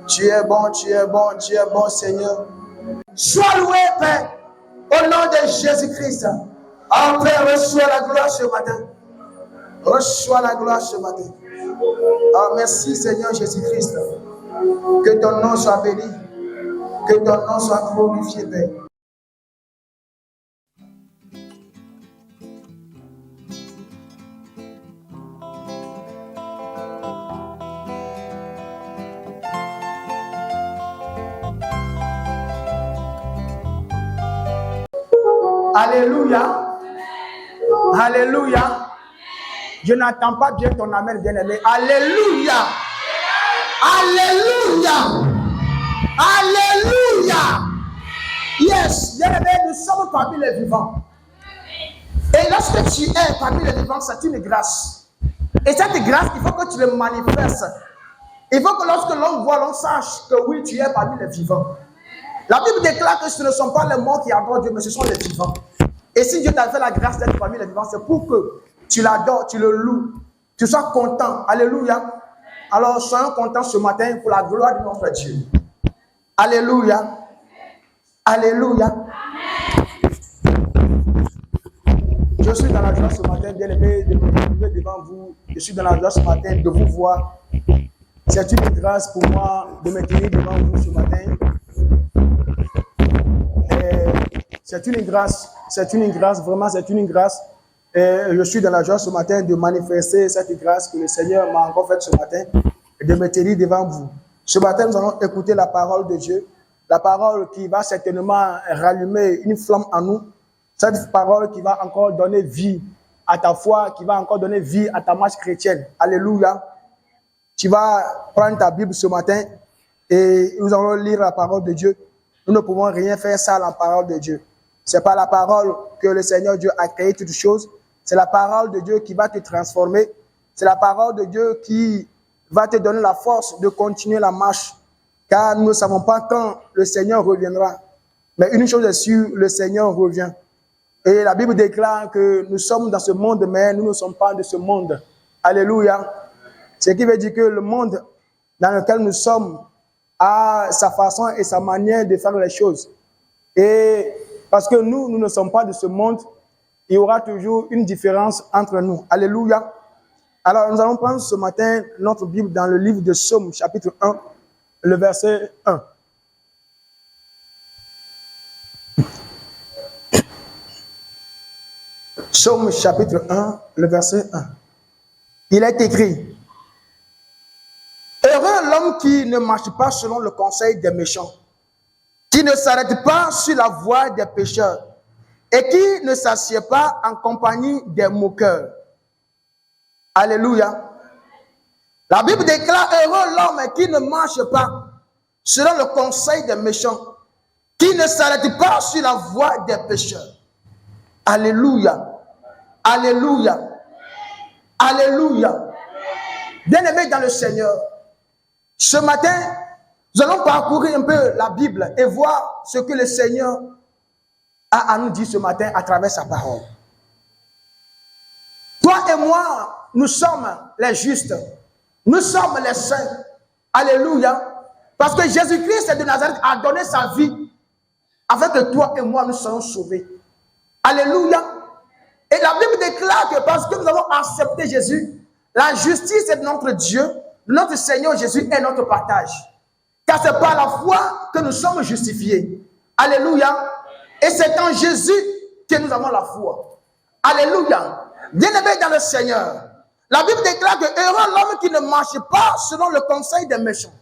Tu es bon, tu es bon, tu es bon, Seigneur. Sois loué, Père, au nom de Jésus-Christ. Oh, Père, reçois la gloire ce matin. Reçois la gloire ce matin. Oh, merci, Seigneur Jésus-Christ. Que ton nom soit béni. Que ton nom soit glorifié, Père. Alléluia. Alléluia. Je n'entends pas bien ton amen, bien-aimé. Alléluia. Alléluia. Alléluia. Yes, bien-aimé, nous sommes parmi les vivants. Et lorsque tu es parmi les vivants, c'est une grâce. Et cette grâce, il faut que tu le manifestes. Il faut que lorsque l'on voit, l'on sache que oui, tu es parmi les vivants. La Bible déclare que ce ne sont pas les morts qui adorent Dieu, mais ce sont les vivants. Et si Dieu t'a fait la grâce d'être parmi les vivants, c'est pour que tu l'adores, tu le loues, tu sois content. Alléluia. Alors, soyons contents ce matin pour la gloire de notre Dieu. Alléluia. Alléluia. Je suis dans la joie ce matin, bien-aimé, de me retrouver devant vous. Je suis dans la joie ce matin de vous voir. C'est une grâce pour moi de me tenir devant vous ce matin. C'est une grâce, vraiment c'est une grâce. Et je suis dans la joie ce matin de manifester cette grâce que le Seigneur m'a encore faite ce matin et de me tenir devant vous. Ce matin, nous allons écouter la parole de Dieu, la parole qui va certainement rallumer une flamme en nous, cette parole qui va encore donner vie à ta foi, qui va encore donner vie à ta marche chrétienne. Alléluia. Tu vas prendre ta Bible ce matin et nous allons lire la parole de Dieu. Nous ne pouvons rien faire sans la parole de Dieu. C'est pas la parole que le Seigneur Dieu a créé toutes choses. C'est la parole de Dieu qui va te transformer. C'est la parole de Dieu qui va te donner la force de continuer la marche. Car nous ne savons pas quand le Seigneur reviendra. Mais une chose est sûre, le Seigneur revient. Et la Bible déclare que nous sommes dans ce monde, mais nous ne sommes pas de ce monde. Alléluia. Ce qui veut dire que le monde dans lequel nous sommes a sa façon et sa manière de faire les choses. Et parce que nous ne sommes pas de ce monde, il y aura toujours une différence entre nous. Alléluia. Alors, nous allons prendre ce matin notre Bible dans le livre de Psaume, chapitre 1, le verset 1. Psaume, chapitre 1, le verset 1. Il est écrit: heureux l'homme qui ne marche pas selon le conseil des méchants, qui ne s'arrête pas sur la voie des pécheurs et qui ne s'assied pas en compagnie des moqueurs. Alléluia. La Bible déclare: heureux l'homme qui ne marche pas selon le conseil des méchants, qui ne s'arrête pas sur la voie des pécheurs. Alléluia. Alléluia. Alléluia. Bien-aimés dans le Seigneur, ce matin, nous allons parcourir un peu la Bible et voir ce que le Seigneur a à nous dire ce matin à travers sa parole. Toi et moi, nous sommes les justes. Nous sommes les saints. Alléluia. Parce que Jésus-Christ de Nazareth a donné sa vie afin que toi et moi nous soyons sauvés. Alléluia. Et la Bible déclare que parce que nous avons accepté Jésus, la justice de notre Dieu, notre Seigneur Jésus est notre partage. Car c'est par la foi que nous sommes justifiés. Alléluia. Et c'est en Jésus que nous avons la foi. Alléluia. Bien-aimés dans le Seigneur, la Bible déclare que heureux l'homme qui ne marche pas selon le conseil des méchants.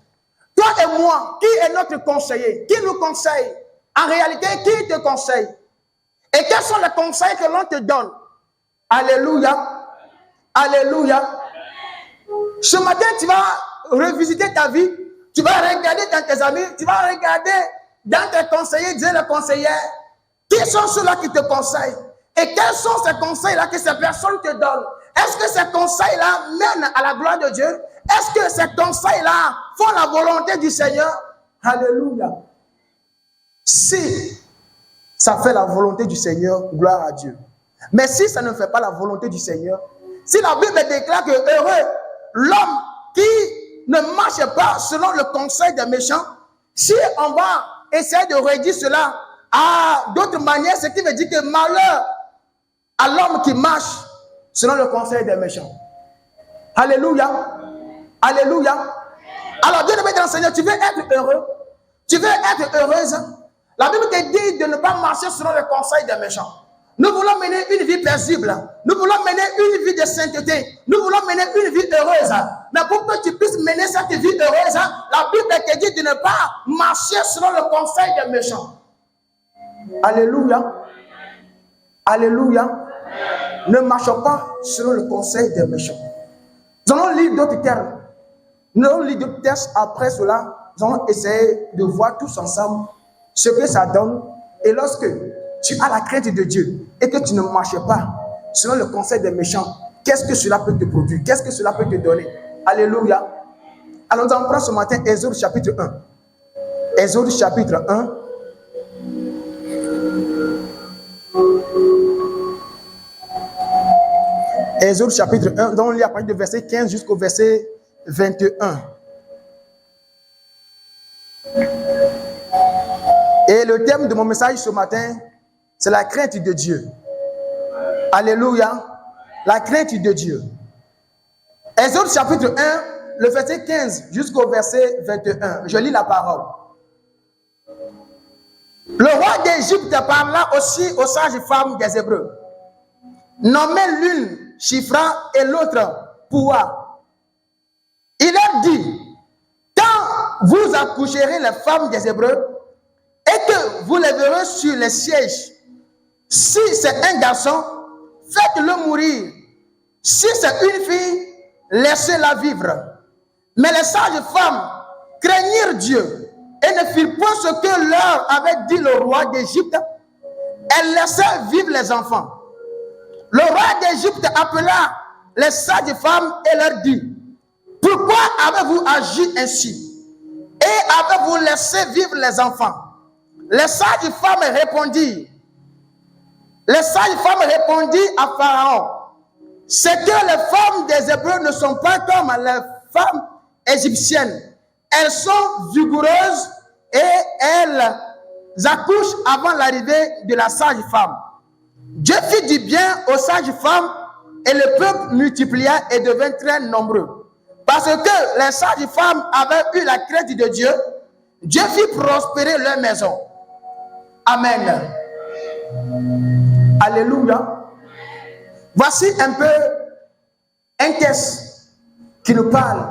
Toi et moi, qui est notre conseiller? Qui nous conseille? En réalité, qui te conseille? Et quels sont les conseils que l'on te donne? Alléluia. Alléluia. Ce matin, tu vas revisiter ta vie. Tu vas regarder dans tes amis. Tu vas regarder dans tes conseillers, dire les conseillères. Qui sont ceux-là qui te conseillent? Et quels sont ces conseils-là que ces personnes te donnent? Est-ce que ces conseils-là mènent à la gloire de Dieu? Est-ce que ces conseils-là font la volonté du Seigneur? Alléluia. Si ça fait la volonté du Seigneur, gloire à Dieu. Mais si ça ne fait pas la volonté du Seigneur, si la Bible déclare que heureux l'homme qui ne marche pas selon le conseil des méchants, si on va essayer de réduire cela à d'autres manières, ce qui veut dire que malheur à l'homme qui marche selon le conseil des méchants. Alléluia. Alléluia. Alors Dieu devait t'enseigner, tu veux être heureux, tu veux être heureuse. La Bible te dit de ne pas marcher selon le conseil des méchants. Nous voulons mener une vie paisible. Nous voulons mener une vie de sainteté. Nous voulons mener une vie heureuse. Mais pour que tu puisses mener cette vie heureuse, la Bible te dit de ne pas marcher selon le conseil des méchants. Alléluia. Alléluia. Ne marchons pas selon le conseil des méchants. Nous allons lire d'autres termes. Nous allons lire d'autres textes. Après cela, nous allons essayer de voir tous ensemble ce que ça donne. Et lorsque tu as la crainte de Dieu et que tu ne marches pas selon le conseil des méchants, qu'est-ce que cela peut te produire? Qu'est-ce que cela peut te donner? Alléluia. Alors nous allons prendre ce matin Exode chapitre 1. Exode chapitre 1. Exode chapitre 1, dont on lit à partir du verset 15 jusqu'au verset 21. Et le thème de mon message ce matin, c'est la crainte de Dieu. Alléluia. La crainte de Dieu. Exode chapitre 1, le verset 15 jusqu'au verset 21. Je lis la parole. Le roi d'Égypte parla aussi aux sages femmes des Hébreux, nommées l'une Shifra et l'autre Poua. Il a dit, quand vous accoucherez les femmes des Hébreux et que vous les verrez sur les sièges, si c'est un garçon, faites-le mourir. Si c'est une fille, laissez-la vivre. Mais les sages femmes craignirent Dieu et ne firent point ce que leur avait dit le roi d'Égypte. Elles laissèrent vivre les enfants. Le roi d'Égypte appela les sages femmes et leur dit, pourquoi avez-vous agi ainsi et avez-vous laissé vivre les enfants? Les sages femmes répondirent à Pharaon, c'est que les femmes des Hébreux ne sont pas comme les femmes égyptiennes. Elles sont vigoureuses et elles accouchent avant l'arrivée de la sage femme. Dieu fit du bien aux sages femmes et le peuple multiplia et devint très nombreux. Parce que les sages femmes avaient eu la crainte de Dieu, Dieu fit prospérer leur maison. Amen. Alléluia. Voici un peu un texte qui nous parle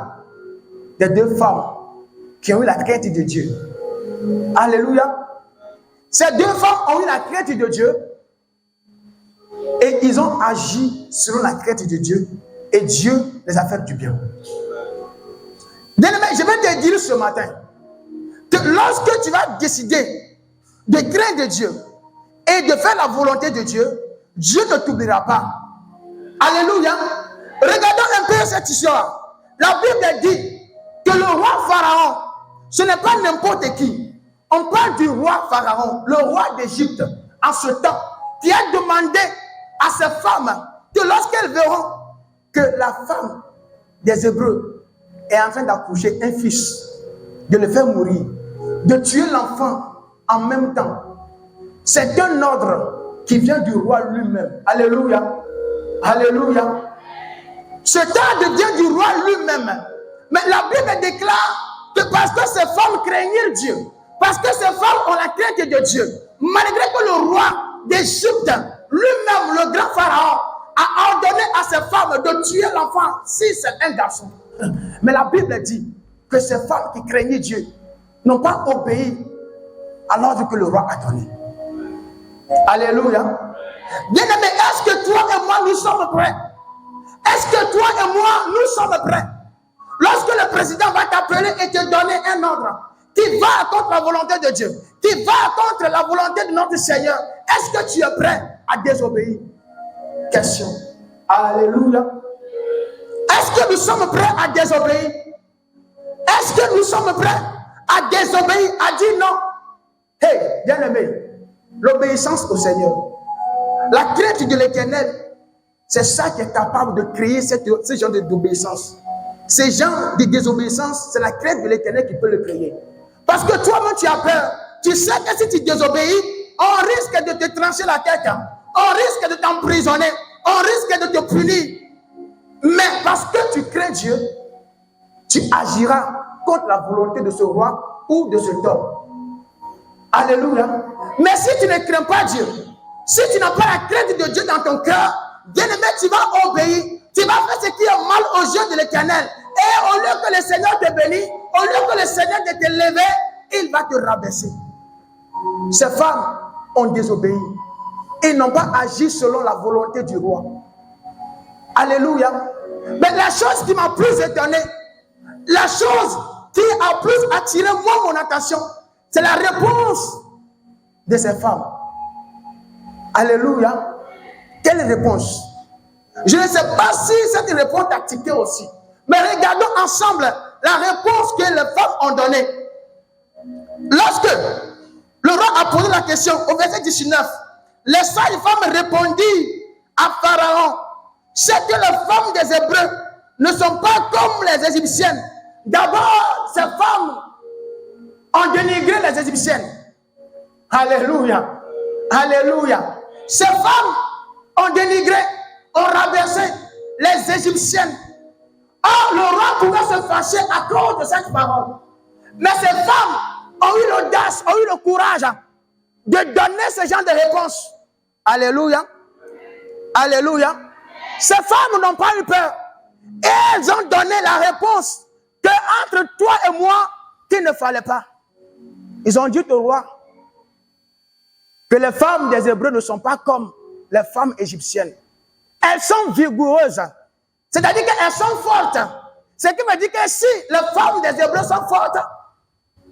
des deux femmes qui ont eu la crainte de Dieu. Alléluia. Ces deux femmes ont eu la crainte de Dieu et ils ont agi selon la crainte de Dieu et Dieu les a fait du bien. Bien-aimé, je vais te dire ce matin que lorsque tu vas décider de craindre Dieu et de faire la volonté de Dieu, Dieu ne t'oubliera pas. Alléluia. Regardons un peu cette histoire. La Bible dit que le roi Pharaon, ce n'est pas n'importe qui. On parle du roi Pharaon, le roi d'Égypte, en ce temps, qui a demandé à ses femmes que lorsqu'elles verront que la femme des Hébreux est en train d'accoucher un fils, de le faire mourir, de tuer l'enfant en même temps. C'est un ordre qui vient du roi lui-même. Alléluia. Alléluia. C'est un ordre vient du roi lui-même. Mais la Bible déclare que parce que ces femmes craignirent Dieu, parce que ces femmes ont la crainte de Dieu, malgré que le roi d'Égypte, lui-même, le grand Pharaon, a ordonné à ces femmes de tuer l'enfant si c'est un garçon. Mais la Bible dit que ces femmes qui craignaient Dieu n'ont pas obéi à l'ordre que le roi a donné. Alléluia. Bien-aimé, est-ce que toi et moi, nous sommes prêts? Est-ce que toi et moi, nous sommes prêts? Lorsque le président va t'appeler et te donner un ordre qui va contre la volonté de Dieu, qui va contre la volonté de notre Seigneur, est-ce que tu es prêt à désobéir? Question. Alléluia. Est-ce que nous sommes prêts à désobéir? Est-ce que nous sommes prêts à désobéir, à dire non? Hey, bien-aimé, l'obéissance au Seigneur, la crainte de l'Éternel, c'est ça qui est capable de créer ce genre d'obéissance. ces gens de désobéissance, c'est la crainte de l'Éternel qui peut le créer. Parce que toi-même, tu as peur. Tu sais que si tu désobéis, on risque de te trancher la tête. On risque de t'emprisonner. On risque de te punir. Mais parce que tu crains Dieu, tu agiras contre la volonté de ce roi ou de cet homme. Alléluia. Mais si tu ne crains pas Dieu, si tu n'as pas la crainte de Dieu dans ton cœur, bien-aimé, tu vas obéir. Tu vas faire ce qui est mal aux yeux de l'Éternel. Et au lieu que le Seigneur te bénisse, au lieu que le Seigneur te t'élever, il va te rabaisser. Ces femmes ont désobéi. Ils n'ont pas agi selon la volonté du roi. Alléluia. Mais la chose qui m'a plus étonné, la chose qui a plus attiré moi mon attention, c'est la réponse de ces femmes. Alléluia. Quelle réponse? Je ne sais pas si cette réponse t'a tiqué aussi. Mais regardons ensemble la réponse que les femmes ont donnée. Lorsque le roi a posé la question au verset 19, les sages-femmes répondirent à Pharaon, c'est que les femmes des Hébreux ne sont pas comme les Égyptiennes. D'abord, ces femmes ont dénigré les Égyptiennes. Alléluia. Alléluia. Ces femmes ont dénigré, ont rabaissé les Égyptiennes. Or, le roi pouvait se fâcher à cause de cette parole. Mais ces femmes ont eu l'audace, ont eu le courage de donner ce genre de réponse. Alléluia. Alléluia. Ces femmes n'ont pas eu peur. Et elles ont donné la réponse que entre toi et moi, qu'il ne fallait pas. Ils ont dit au roi que les femmes des Hébreux ne sont pas comme les femmes égyptiennes. Elles sont vigoureuses. C'est-à-dire qu'elles sont fortes. Ce qui veut dire que si les femmes des Hébreux sont fortes,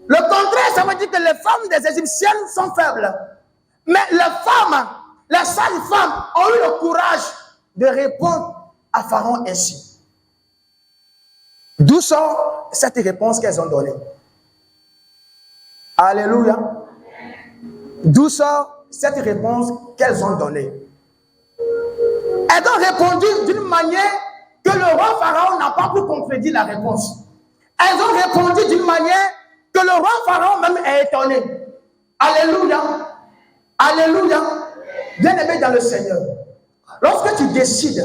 le contraire, ça veut dire que les femmes des Égyptiennes sont faibles. Mais les femmes, les sages femmes ont eu le courage de répondre à Pharaon ainsi. D'où sort cette réponse qu'elles ont donnée? Alléluia. D'où sort cette réponse qu'elles ont donnée? Elles ont répondu d'une manière que le roi Pharaon n'a pas pu contredire la réponse. Elles ont répondu d'une manière que le roi Pharaon même est étonné. Alléluia. Alléluia. Bien-aimé dans le Seigneur, lorsque tu décides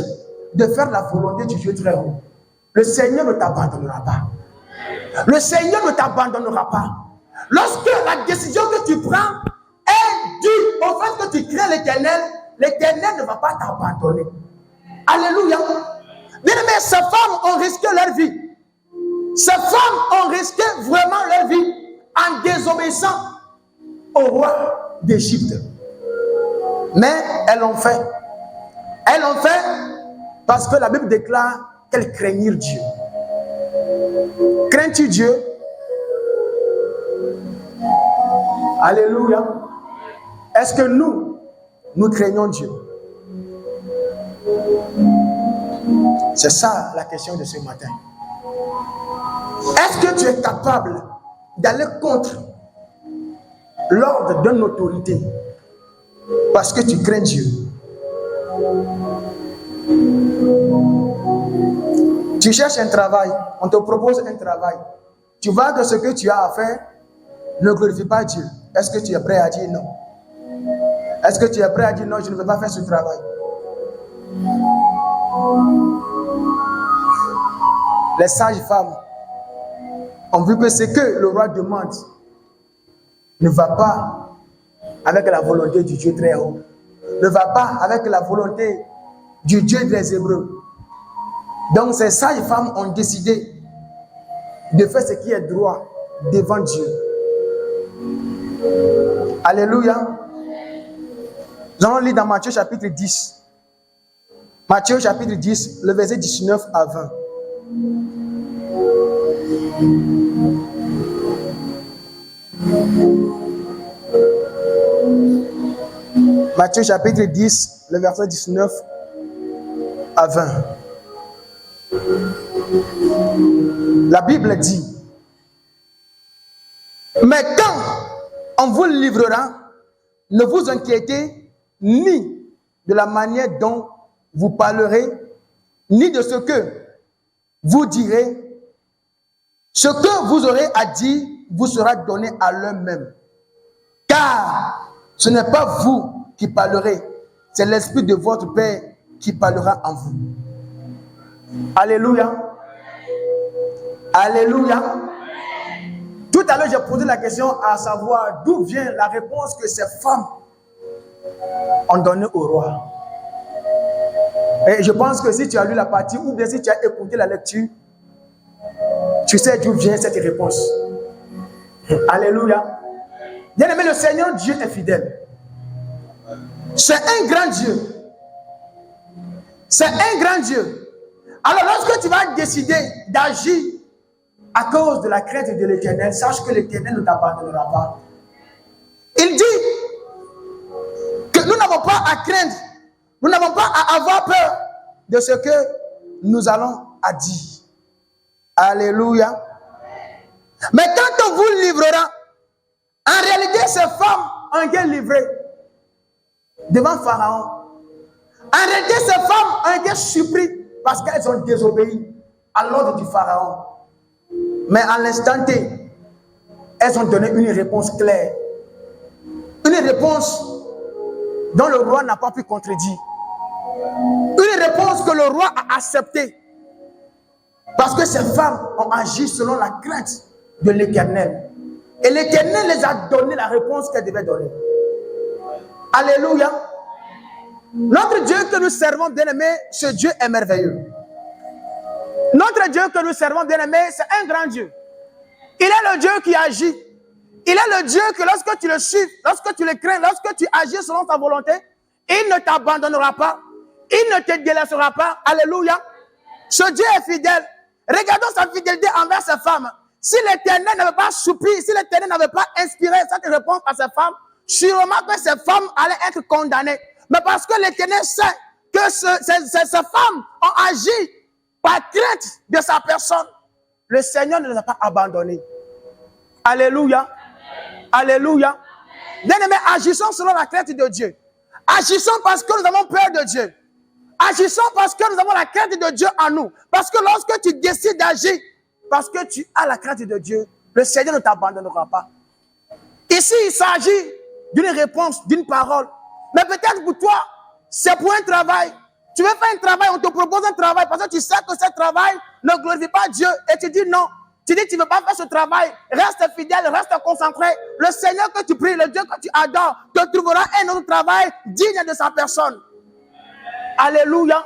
de faire la volonté du Dieu très haut, le Seigneur ne t'abandonnera pas. Le Seigneur ne t'abandonnera pas. Lorsque la décision que tu prends est due au fait que tu crains l'Éternel, l'Éternel ne va pas t'abandonner. Alléluia. Bien-aimé, ces femmes ont risqué leur vie. Ces femmes ont risqué vraiment leur vie en désobéissant au roi d'Égypte. Mais elles l'ont fait. Elles l'ont fait parce que la Bible déclare qu'elles craignirent Dieu. Crains-tu Dieu? Alléluia. Est-ce que nous craignons Dieu? C'est ça la question de ce matin. Est-ce que tu es capable d'aller contre l'ordre d'une autorité parce que tu crains Dieu? Tu cherches un travail, on te propose un travail. Tu vois que ce que tu as à faire ne glorifie pas Dieu. Est-ce que tu es prêt à dire non? Est-ce que tu es prêt à dire non, je ne veux pas faire ce travail? Les sages femmes ont vu que ce que le roi demande ne va pas avec la volonté du Dieu très haut, ne va pas avec la volonté du Dieu des Hébreux. Donc ces sages femmes ont décidé de faire ce qui est droit devant Dieu. Alléluia. Nous allons lire dans Matthieu chapitre 10. Matthieu chapitre 10, le verset 19 à 20. Matthieu chapitre 10, le verset 19 à 20. La Bible dit: mais quand on vous livrera, ne vous inquiétez ni de la manière dont vous parlerez, ni de ce que vous direz, Ce que vous aurez à dire vous sera donné à l'heure même. Car ce n'est pas vous qui parlerez, c'est l'Esprit de votre Père qui parlera en vous. Alléluia. Alléluia. Tout à l'heure, j'ai posé la question à savoir d'où vient la réponse que ces femmes ont donnée au roi. Et je pense que si tu as lu la partie ou bien si tu as écouté la lecture, tu sais d'où vient cette réponse. Alléluia. Bien aimé, le Seigneur Dieu est fidèle. C'est un grand Dieu. C'est un grand Dieu. Alors lorsque tu vas décider d'agir à cause de la crainte de l'Éternel, sache que l'Éternel ne t'abandonnera pas. Il dit que nous n'avons pas à craindre, nous n'avons pas à avoir peur de ce que nous allons à dire. Alléluia. Mais quand on vous livrera, en réalité, ces femmes ont été livrées devant Pharaon. En réalité, ces femmes ont été surprises parce qu'elles ont désobéi à l'ordre du Pharaon. Mais à l'instant T, elles ont donné une réponse claire. Une réponse dont le roi n'a pas pu contredire. Une réponse que le roi a acceptée. Parce que ces femmes ont agi selon la crainte de l'Éternel. Et l'Éternel les a donné la réponse qu'elles devaient donner. Alléluia. Notre Dieu que nous servons, bien-aimé, ce Dieu est merveilleux. Notre Dieu que nous servons, bien-aimé, c'est un grand Dieu. Il est le Dieu qui agit. Il est le Dieu que lorsque tu le suis, lorsque tu le crains, lorsque tu agis selon ta volonté, il ne t'abandonnera pas. Il ne te délaissera pas. Alléluia. Ce Dieu est fidèle. Regardons sa fidélité envers ces femmes. Si l'Éternel n'avait pas soupli, si l'Éternel n'avait pas inspiré cette réponse à ces femmes, sûrement que ces femmes allaient être condamnées. Mais parce que l'Éternel sait que ces femmes ont agi par crainte de sa personne, le Seigneur ne les a pas abandonnées. Alléluia. Alléluia. Bien-aimés, agissons selon la crainte de Dieu. Agissons parce que nous avons peur de Dieu. Agissons parce que nous avons la crainte de Dieu en nous. Parce que lorsque tu décides d'agir, parce que tu as la crainte de Dieu, le Seigneur ne t'abandonnera pas. Ici, il s'agit d'une réponse, d'une parole. Mais peut-être pour toi, c'est pour un travail. Tu veux faire un travail, on te propose un travail parce que tu sais que ce travail ne glorifie pas Dieu. Et tu dis non. Tu dis que tu ne veux pas faire ce travail. Reste fidèle, reste concentré. Le Seigneur que tu pries, le Dieu que tu adores, te trouvera un autre travail digne de sa personne. Alléluia.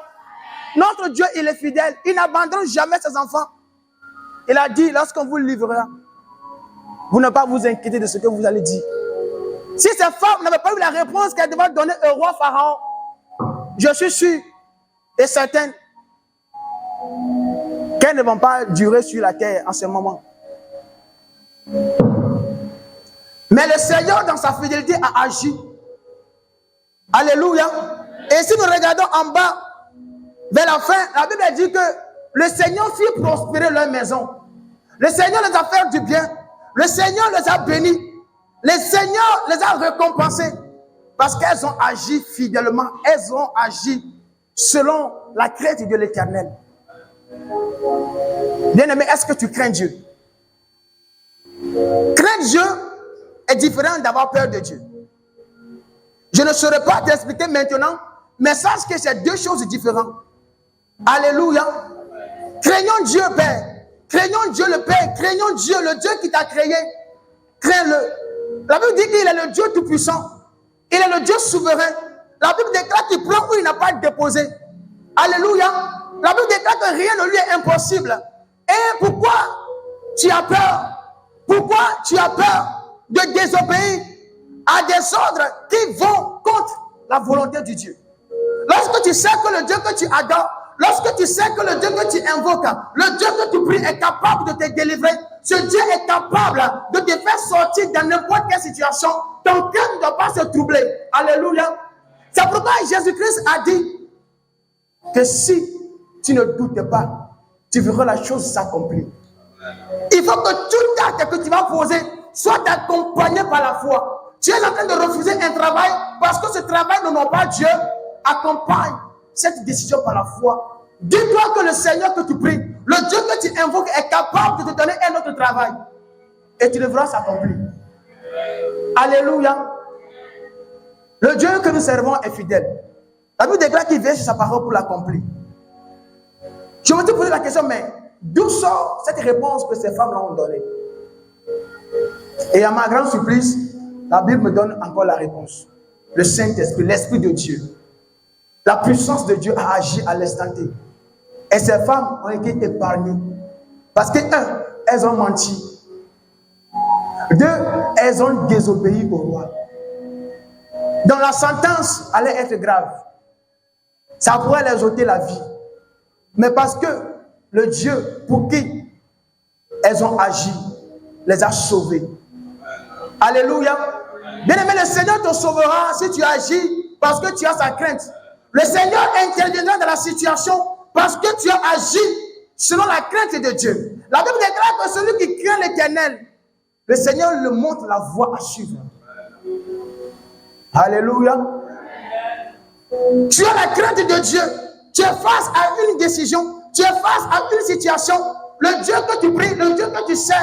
Notre Dieu, il est fidèle. Il n'abandonne jamais ses enfants. Il a dit, lorsqu'on vous livrera, vous ne pas vous inquiéter de ce que vous allez dire. Si ces femmes n'avaient pas eu la réponse qu'elles devaient donner au roi Pharaon, je suis sûr et certain qu'elles ne vont pas durer sur la terre en ce moment. Mais le Seigneur, dans sa fidélité, a agi. Alléluia. Et si nous regardons en bas, vers la fin, la Bible dit que le Seigneur fit prospérer leur maison. Le Seigneur les a fait du bien. Le Seigneur les a bénis. Le Seigneur les a récompensés. Parce qu'elles ont agi fidèlement. Elles ont agi selon la crainte de l'Éternel. Bien-aimé, est-ce que tu crains Dieu? Craindre Dieu est différent d'avoir peur de Dieu. Je ne saurais pas t'expliquer maintenant, mais sache que c'est deux choses différentes. Alléluia. Craignons Dieu, Père. Craignons Dieu le Père. Craignons Dieu, le Dieu qui t'a créé. Crains-le. La Bible dit qu'il est le Dieu tout-puissant. Il est le Dieu souverain. La Bible déclare qu'il prend où il n'a pas déposé. Alléluia. La Bible déclare que rien ne lui est impossible. Et pourquoi tu as peur? Pourquoi tu as peur de désobéir à des ordres qui vont contre la volonté de Dieu? Lorsque tu sais que le Dieu que tu adores, lorsque tu sais que le Dieu que tu invoques, le Dieu que tu pries est capable de te délivrer, ce Dieu est capable de te faire sortir dans n'importe quelle situation, ton cœur ne doit pas se troubler. Alléluia. C'est pourquoi Jésus-Christ a dit que si tu ne doutes pas, tu verras la chose s'accomplir. Il faut que tout acte que tu vas poser soit accompagné par la foi. Tu es en train de refuser un travail parce que ce travail n'honore pas Dieu. Accompagne cette décision par la foi. Dis-toi que le Seigneur que tu pries, Le Dieu que tu invoques est capable de te donner un autre travail. Et tu devras s'accomplir. Alléluia. Le Dieu que nous servons est fidèle. La Bible déclare qu'il veille sur sa parole pour l'accomplir. Je me suis posé la question, mais d'où sort cette réponse que ces femmes ont donnée? Et à ma grande surprise, la Bible me donne encore la réponse. Le Saint-Esprit, l'Esprit de Dieu. La puissance de Dieu a agi à l'instant T. Et ces femmes ont été épargnées. Parce que, un, elles ont menti. Deux, elles ont désobéi au roi. Donc la sentence allait être grave. Ça pourrait les ôter la vie. Mais parce que le Dieu pour qui elles ont agi les a sauvées. Alléluia. Bien-aimé, le Seigneur te sauvera si tu agis parce que tu as sa crainte. Le Seigneur interviendra dans la situation parce que tu as agi selon la crainte de Dieu. La Bible déclare que celui qui craint l'Éternel, le Seigneur le montre la voie à suivre. Alléluia. Tu as la crainte de Dieu. Tu es face à une décision. Tu es face à une situation. Le Dieu que tu pries, le Dieu que tu sais,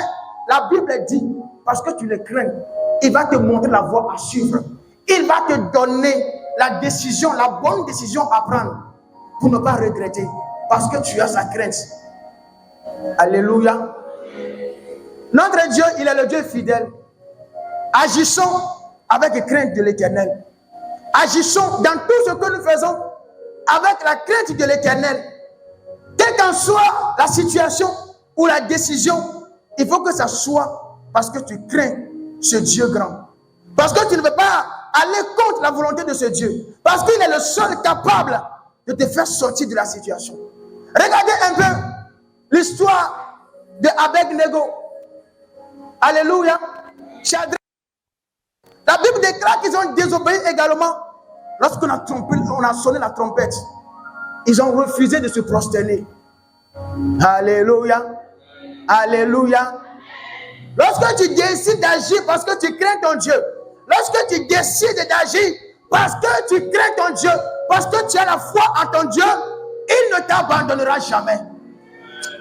la Bible dit, parce que tu le crains, il va te montrer la voie à suivre. Il va te donner la décision, la bonne décision à prendre pour ne pas regretter. Parce que tu as sa crainte. Alléluia. Notre Dieu, il est le Dieu fidèle. Agissons avec crainte de l'Éternel. Agissons dans tout ce que nous faisons avec la crainte de l'Éternel. Quelle qu'en soit la situation ou la décision, il faut que ça soit parce que tu crains ce Dieu grand. Parce que tu ne veux pas aller contre la volonté de ce Dieu. Parce qu'il est le seul capable de te faire sortir de la situation. Regardez un peu l'histoire de Abed-Nego. Alléluia. La Bible déclare qu'ils ont désobéi également. Lorsqu'on a sonné la trompette, ils ont refusé de se prosterner. Alléluia. Alléluia. Lorsque tu décides d'agir parce que tu crains ton Dieu, lorsque tu décides d'agir parce que tu crains ton Dieu, parce que tu as la foi en ton Dieu, il ne t'abandonnera jamais.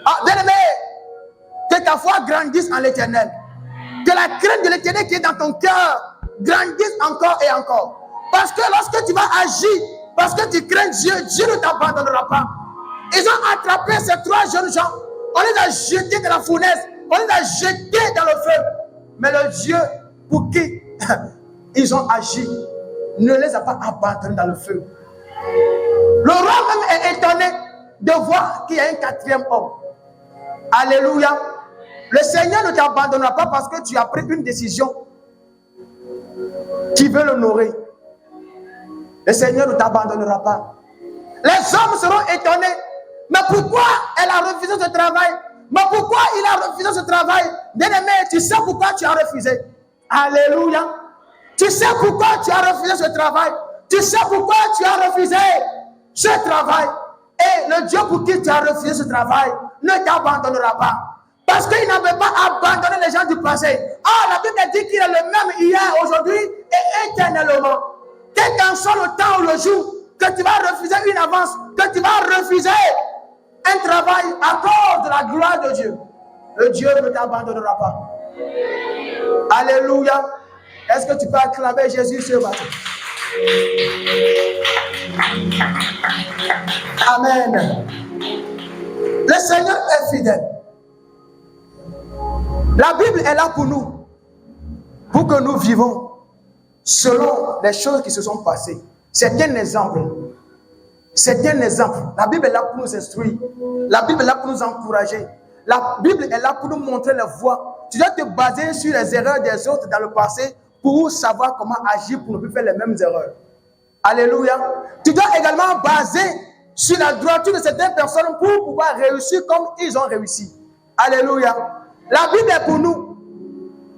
Ah, bien-aimé, que ta foi grandisse en l'Éternel. Que la crainte de l'Éternel qui est dans ton cœur grandisse encore et encore. Parce que lorsque tu vas agir, parce que tu crains Dieu, Dieu ne t'abandonnera pas. Ils ont attrapé ces trois jeunes gens, on les a jetés dans la fournaise, on les a jetés dans le feu. Mais le Dieu pour qui ils ont agi ne les a pas abandonnés dans le feu. Le roi même est étonné de voir qu'il y a un quatrième homme. Alléluia. Le Seigneur ne t'abandonnera pas parce que tu as pris une décision qui veut l'honorer. Le Seigneur ne t'abandonnera pas. Les hommes seront étonnés. Mais pourquoi elle a refusé ce travail? Mais pourquoi il a refusé ce travail? Bien-aimé, tu sais pourquoi tu as refusé. Alléluia. Tu sais pourquoi tu as refusé ce travail. Tu sais pourquoi tu as refusé ce travail. Et le Dieu pour qui tu as refusé ce travail ne t'abandonnera pas. Parce qu'il n'avait pas abandonné les gens du passé. Ah, la Bible dit qu'il est le même hier, aujourd'hui et éternellement. Quel qu'en soit le temps ou le jour, que tu vas refuser une avance, que tu vas refuser un travail à cause de la gloire de Dieu, le Dieu ne t'abandonnera pas. Alléluia. Est-ce que tu peux acclamer Jésus ce matin? Amen. Le Seigneur est fidèle. La Bible est là pour nous, pour que nous vivons selon les choses qui se sont passées. C'est un exemple. C'est un exemple. La Bible est là pour nous instruire. La Bible est là pour nous encourager. La Bible est là pour nous montrer la voie. Tu dois te baser sur les erreurs des autres dans le passé pour savoir comment agir pour ne plus faire les mêmes erreurs. Alléluia. Tu dois également baser sur la droiture de certaines personnes pour pouvoir réussir comme ils ont réussi. Alléluia. La Bible est pour nous.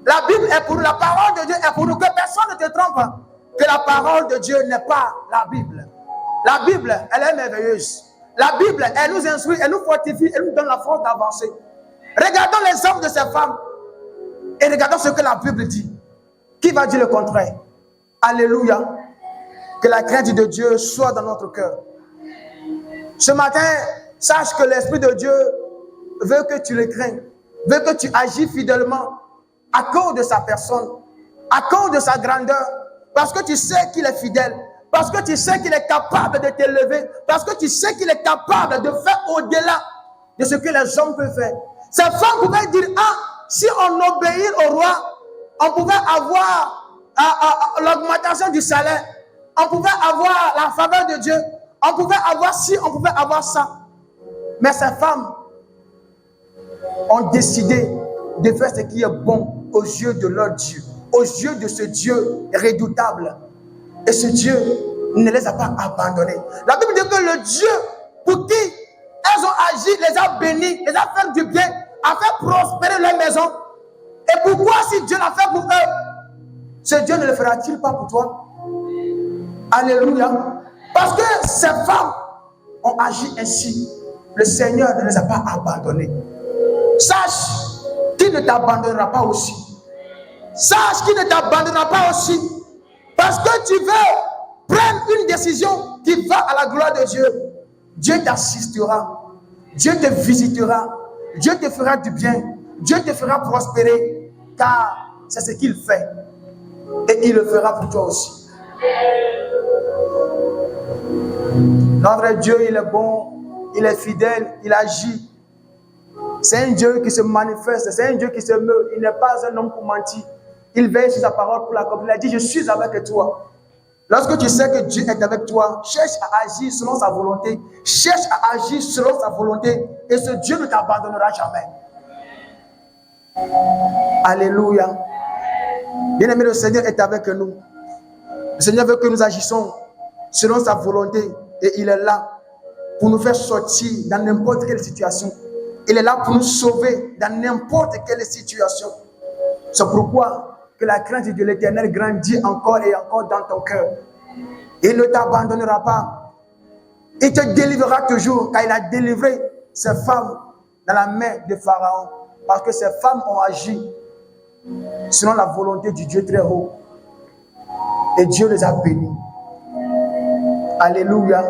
La Bible est pour nous. La parole de Dieu est pour nous. Que personne ne te trompe. Que la parole de Dieu n'est pas la Bible. La Bible, elle est merveilleuse. La Bible, elle nous instruit, elle nous fortifie, elle nous donne la force d'avancer. Regardons les hommes de ces femmes et regardons ce que la Bible dit. Qui va dire le contraire? Alléluia. Que la crainte de Dieu soit dans notre cœur. Ce matin, sache que l'Esprit de Dieu veut que tu le crains, veut que tu agis fidèlement à cause de sa personne, à cause de sa grandeur, parce que tu sais qu'il est fidèle, parce que tu sais qu'il est capable de t'élever, parce que tu sais qu'il est capable de faire au-delà de ce que les hommes peuvent faire. Ces femmes pouvaient dire, ah, si on obéit au roi, on pouvait avoir l'augmentation du salaire, on pouvait avoir la faveur de Dieu, on pouvait avoir ci, on pouvait avoir ça. Mais ces femmes ont décidé de faire ce qui est bon aux yeux de leur Dieu, aux yeux de ce Dieu redoutable. Et ce Dieu ne les a pas abandonnés. La Bible dit que le Dieu pour qui elles ont agi, les a bénis, les a fait du bien, a fait prospérer leur maison. Et pourquoi si Dieu l'a fait pour eux, ce Dieu ne le fera-t-il pas pour toi? Alléluia. Parce que ces femmes ont agi ainsi. Le Seigneur ne les a pas abandonnés. Sache qu'il ne t'abandonnera pas aussi. Sache qu'il ne t'abandonnera pas aussi. Parce que tu veux prendre une décision qui va à la gloire de Dieu. Dieu t'assistera. Dieu te visitera. Dieu te fera du bien. Dieu te fera prospérer. Car c'est ce qu'il fait. Et il le fera pour toi aussi. Notre Dieu, il est bon. Il est fidèle. Il agit. C'est un Dieu qui se manifeste. C'est un Dieu qui se meut. Il n'est pas un homme pour mentir. Il veille sur sa parole pour l'accomplir. Il a dit, je suis avec toi. Lorsque tu sais que Dieu est avec toi, cherche à agir selon sa volonté. Cherche à agir selon sa volonté. Et ce Dieu ne t'abandonnera jamais. Alléluia. Bien-aimé, le Seigneur est avec nous. Le Seigneur veut que nous agissions selon sa volonté. Et il est là pour nous faire sortir dans n'importe quelle situation. Il est là pour nous sauver dans n'importe quelle situation. C'est pourquoi que la crainte de l'Éternel grandit encore et encore dans ton cœur. Il ne t'abandonnera pas. Il te délivrera toujours, car il a délivré ces femmes dans la main de Pharaon. Parce que ces femmes ont agi selon la volonté du Dieu très haut. Et Dieu les a bénis. Alléluia.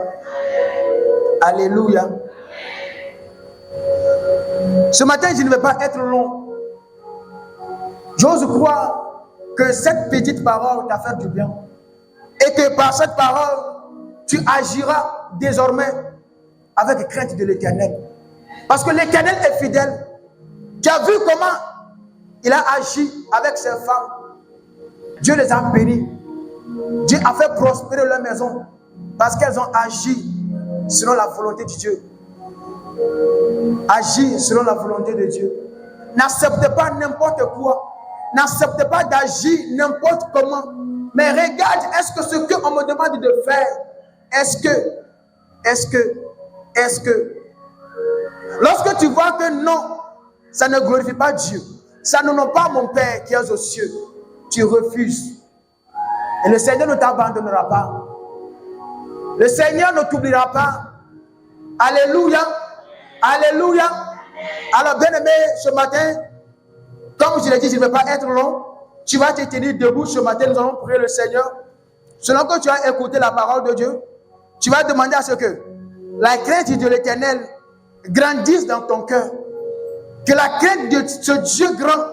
Alléluia. Ce matin, je ne vais pas être long. J'ose croire que cette petite parole t'a fait du bien. Et que par cette parole, tu agiras désormais avec crainte de l'Éternel. Parce que l'Éternel est fidèle. Tu as vu comment il a agi avec ces femmes. Dieu les a bénis. Dieu a fait prospérer leur maison parce qu'elles ont agi selon la volonté de Dieu. Agir selon la volonté de Dieu. N'acceptez pas n'importe quoi. N'acceptez pas d'agir n'importe comment. Mais regarde, est-ce que ce qu'on me demande de faire, est-ce que, lorsque tu vois que non, ça ne glorifie pas Dieu, ça n'honore pas mon Père qui est aux cieux, tu refuses. Et le Seigneur ne t'abandonnera pas. Le Seigneur ne t'oubliera pas. Alléluia. Alléluia. Alors, bien-aimé, ce matin, comme je l'ai dit, je ne vais pas être long. Tu vas te tenir debout ce matin. Nous allons prier le Seigneur. Selon que tu as écouté la parole de Dieu, tu vas demander à ce que la crainte de l'Éternel grandisse dans ton cœur. Que la crainte de ce Dieu grand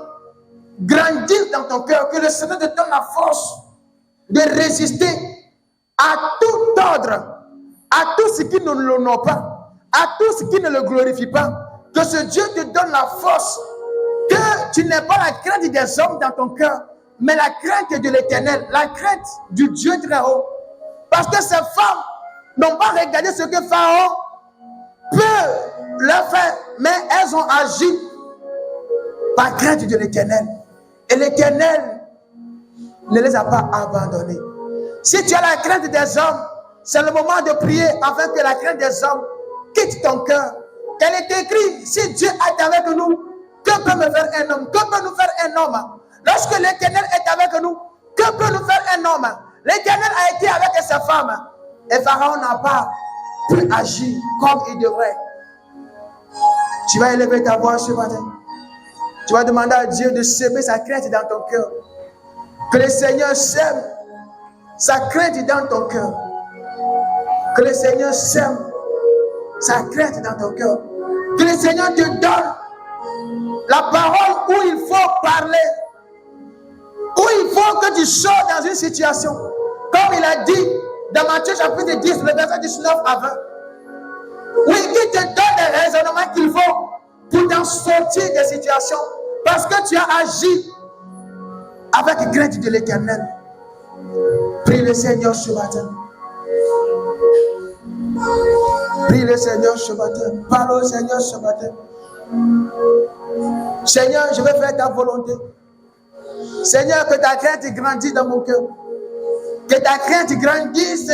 grandisse dans ton cœur. Que le Seigneur te donne la force de résister à tout ordre, à tout ce qui ne l'honore pas, à tout ce qui ne le glorifie pas. Que ce Dieu te donne la force. Que tu n'aies pas la crainte des hommes dans ton cœur, mais la crainte de l'Éternel, la crainte du Dieu très haut. Parce que ces femmes n'ont pas regardé ce que Pharaon peut leur faire, mais elles ont agi par crainte de l'Éternel. Et l'Éternel ne les a pas abandonnés. Si tu as la crainte des hommes, c'est le moment de prier afin que la crainte des hommes quitte ton cœur. Qu'elle est écrite, si Dieu est avec nous, que peut me faire un homme? Que peut nous faire un homme? Lorsque l'Éternel est avec nous, que peut nous faire un homme? L'Éternel a été avec ses femmes. Et Pharaon n'a pas pu agir comme il devrait. Tu vas élever ta voix ce matin. Tu vas demander à Dieu de semer sa crainte dans ton cœur. Que le Seigneur sème sa crainte dans ton cœur. Que le Seigneur sème sa crainte dans ton cœur. Que le Seigneur te donne la parole où il faut parler, où il faut que tu sors dans une situation. Comme il a dit dans Matthieu chapitre 10, le verset 19 à 20. Oui, il te donne les raisonnements qu'il faut pour t'en sortir des situations. Parce que tu as agi avec crainte de l'Éternel. Prie le Seigneur ce matin. Prie le Seigneur ce matin. Parle au Seigneur ce matin. Seigneur, je vais faire ta volonté. Seigneur, que ta crainte grandisse dans mon cœur. Que ta crainte grandisse